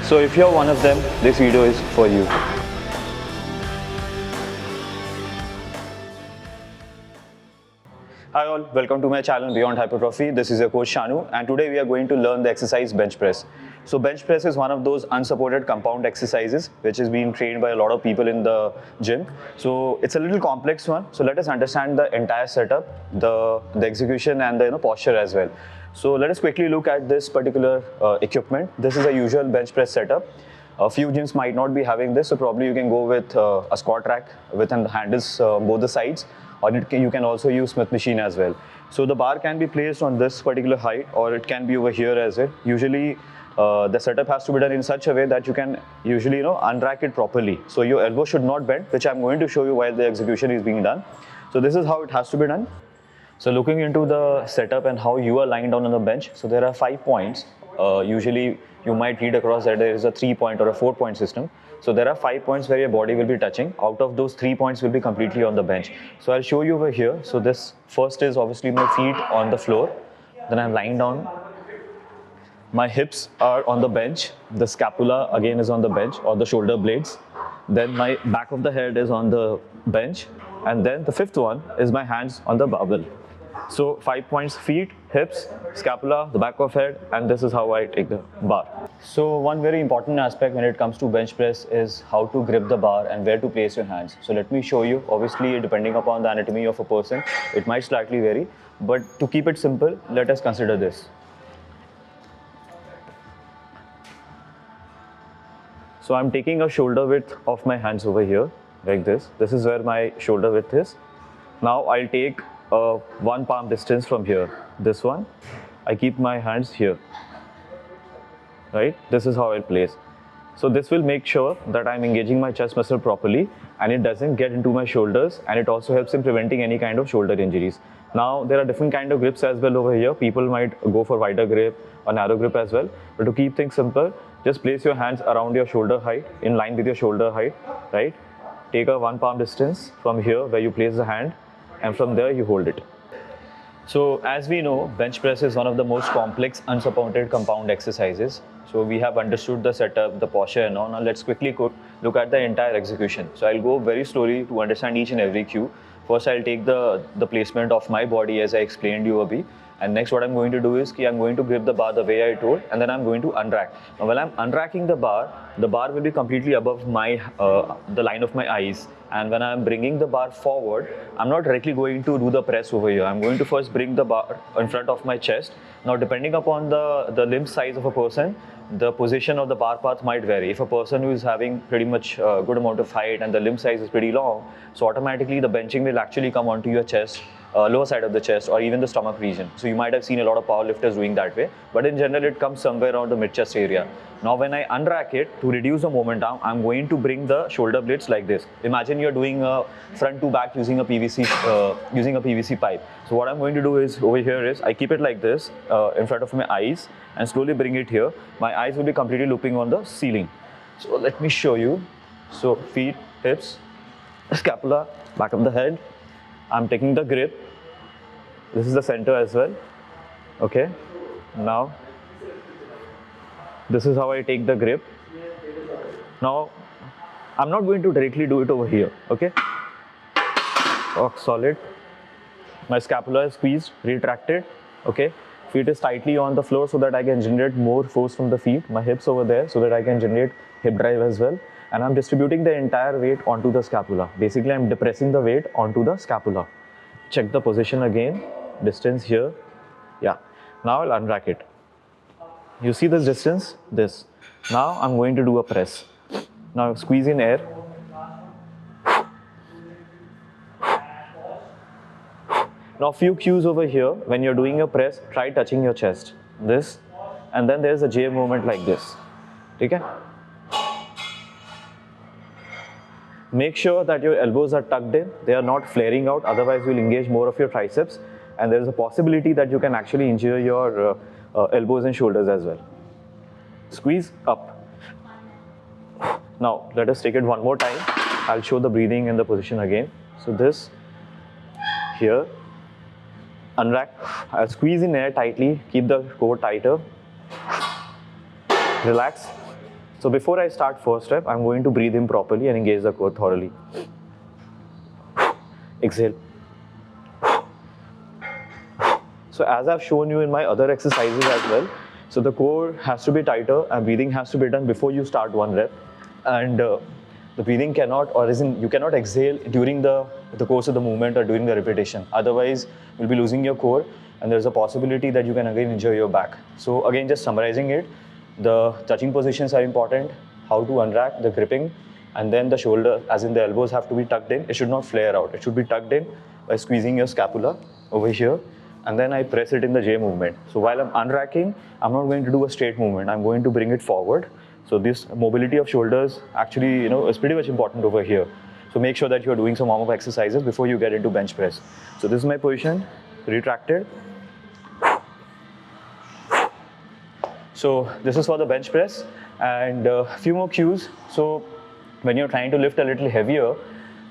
So if you're one of them, this video is for you. Hi all, welcome to my channel Beyond Hypertrophy. This is your coach Shanu, and today we are going to learn the exercise bench press. So bench press is one of those unsupported compound exercises which is being trained by a lot of people in the gym. So it's a little complex one. So let us understand the entire setup, the execution and the posture as well. So let us quickly look at this particular equipment. This is a usual bench press setup. A few gyms might not be having this, so probably you can go with a squat rack with handles both the sides, or you can also use Smith machine as well. So the bar can be placed on this particular height, or it can be over here as well. Usually the setup has to be done in such a way that you can usually unrack it properly. So your elbow should not bend, which I'm going to show you while the execution is being done. So this is how it has to be done. So looking into the setup and how you are lying down on the bench, so there are 5 points. Usually you might read across that there is a 3-point or a 4-point system. So there are 5 points where your body will be touching. Out of those, 3 points will be completely on the bench. So I'll show you over here. So this first is obviously my feet on the floor. Then I'm lying down. My hips are on the bench. The scapula again is on the bench, or the shoulder blades. Then my back of the head is on the bench. And then the 5th one is my hands on the barbell. So 5 points: feet, hips, scapula, the back of head, and this is how I take the bar. So one very important aspect when it comes to bench press is how to grip the bar and where to place your hands. So let me show you. Obviously, depending upon the anatomy of a person, it might slightly vary. But to keep it simple, let us consider this. So I'm taking a shoulder width of my hands over here, like this. This is where my shoulder width is. Now I'll take 1 palm distance from here. This one, I keep my hands here, right? This is how I'll place. So this will make sure that I'm engaging my chest muscle properly and it doesn't get into my shoulders, and it also helps in preventing any kind of shoulder injuries. Now there are different kind of grips as well over here. People might go for wider grip or narrow grip as well. But to keep things simple, just place your hands around your shoulder height, in line with your shoulder height, right? Take a 1 palm distance from here where you place the hand, and from there you hold it. So as we know, bench press is one of the most complex unsupported compound exercises. So we have understood the setup, the posture and all. Now let's quickly look at the entire execution. So I'll go very slowly to understand each and every cue. First I'll take the placement of my body as I explained you a bit. And next what I'm going to do is I'm going to grip the bar the way I told, and then I'm going to unrack. Now when I'm unracking the bar will be completely above my the line of my eyes. And when I'm bringing the bar forward, I'm not directly going to do the press over here. I'm going to first bring the bar in front of my chest. Now depending upon the limb size of a person, the position of the bar path might vary. If a person who is having pretty much good amount of height and the limb size is pretty long, so automatically the benching will actually come onto your chest, lower side of the chest, or even the stomach region. So you might have seen a lot of powerlifters doing that way, but in general it comes somewhere around the mid-chest area. Now when I unrack it, to reduce the momentum, I'm going to bring the shoulder blades like this. Imagine you're doing a front to back using a PVC pipe. So what I'm going to do is over here is I keep it like this in front of my eyes and slowly bring it here. My eyes will be completely looping on the ceiling. So let me show you. So feet, hips, scapula, back of the head. I'm taking the grip. This is the center as well. Okay. Now this is how I take the grip. Now I'm not going to directly do it over here. Okay. Rock solid. My scapula is squeezed, retracted. Okay. Feet is tightly on the floor so that I can generate more force from the feet. My hips over there so that I can generate hip drive as well. And I'm distributing the entire weight onto the scapula. Basically, I'm depressing the weight onto the scapula. Check the position again. Distance here. Yeah. Now I'll unrack it. You see this distance? This. Now I'm going to do a press. Now squeeze in air. Now few cues over here. When you're doing a press, try touching your chest. This. And then there's a J movement like this. Okay? Make sure that your elbows are tucked in. They are not flaring out. Otherwise, you'll engage more of your triceps. And there is a possibility that you can actually injure your elbows and shoulders as well. Squeeze up. Now, let us take it one more time. I'll show the breathing and the position again. So this, here, unrack. I'll squeeze in air tightly. Keep the core tighter. Relax. So before I start first rep, I'm going to breathe in properly and engage the core thoroughly. Exhale. So as I've shown you in my other exercises as well, so the core has to be tighter and breathing has to be done before you start one rep. And the breathing cannot, or isn't, you cannot exhale during the course of the movement or during the repetition. Otherwise, you'll be losing your core and there's a possibility that you can again injure your back. So again, just summarizing it, the touching positions are important, how to unrack, the gripping, and then the shoulder, as in the elbows, have to be tucked in. It should not flare out. It should be tucked in by squeezing your scapula over here, and then I press it in the J movement. So while I'm unracking, I'm not going to do a straight movement. I'm going to bring it forward. So this mobility of shoulders actually, is pretty much important over here. So make sure that you're doing some warm-up exercises before you get into bench press. So this is my position, retracted. So this is for the bench press, and a few more cues. So when you're trying to lift a little heavier,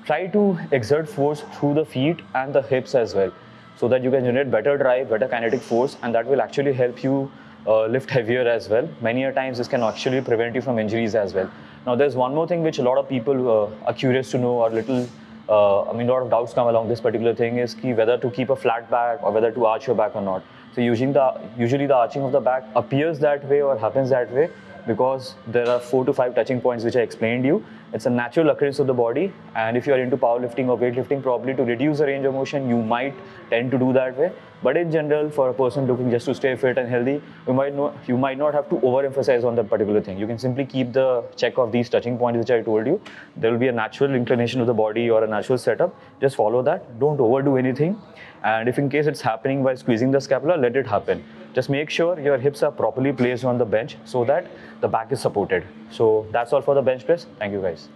try to exert force through the feet and the hips as well, so that you can generate better drive, better kinetic force, and that will actually help you lift heavier as well. Many a times this can actually prevent you from injuries as well. Now there's one more thing which a lot of people are curious to know, or little, a lot of doubts come along this particular thing, is whether to keep a flat back or whether to arch your back or not. So usually the arching of the back appears that way or happens that way because there are 4 to 5 touching points which I explained you. It's a natural occurrence of the body, and if you are into powerlifting or weightlifting, probably to reduce the range of motion, you might tend to do that way. But in general, for a person looking just to stay fit and healthy, you might not have to overemphasize on that particular thing. You can simply keep the check of these touching points which I told you. There will be a natural inclination of the body or a natural setup. Just follow that. Don't overdo anything. And if in case it's happening by squeezing the scapula, let it happen. Just make sure your hips are properly placed on the bench so that the back is supported. So that's all for the bench press. Thank you guys.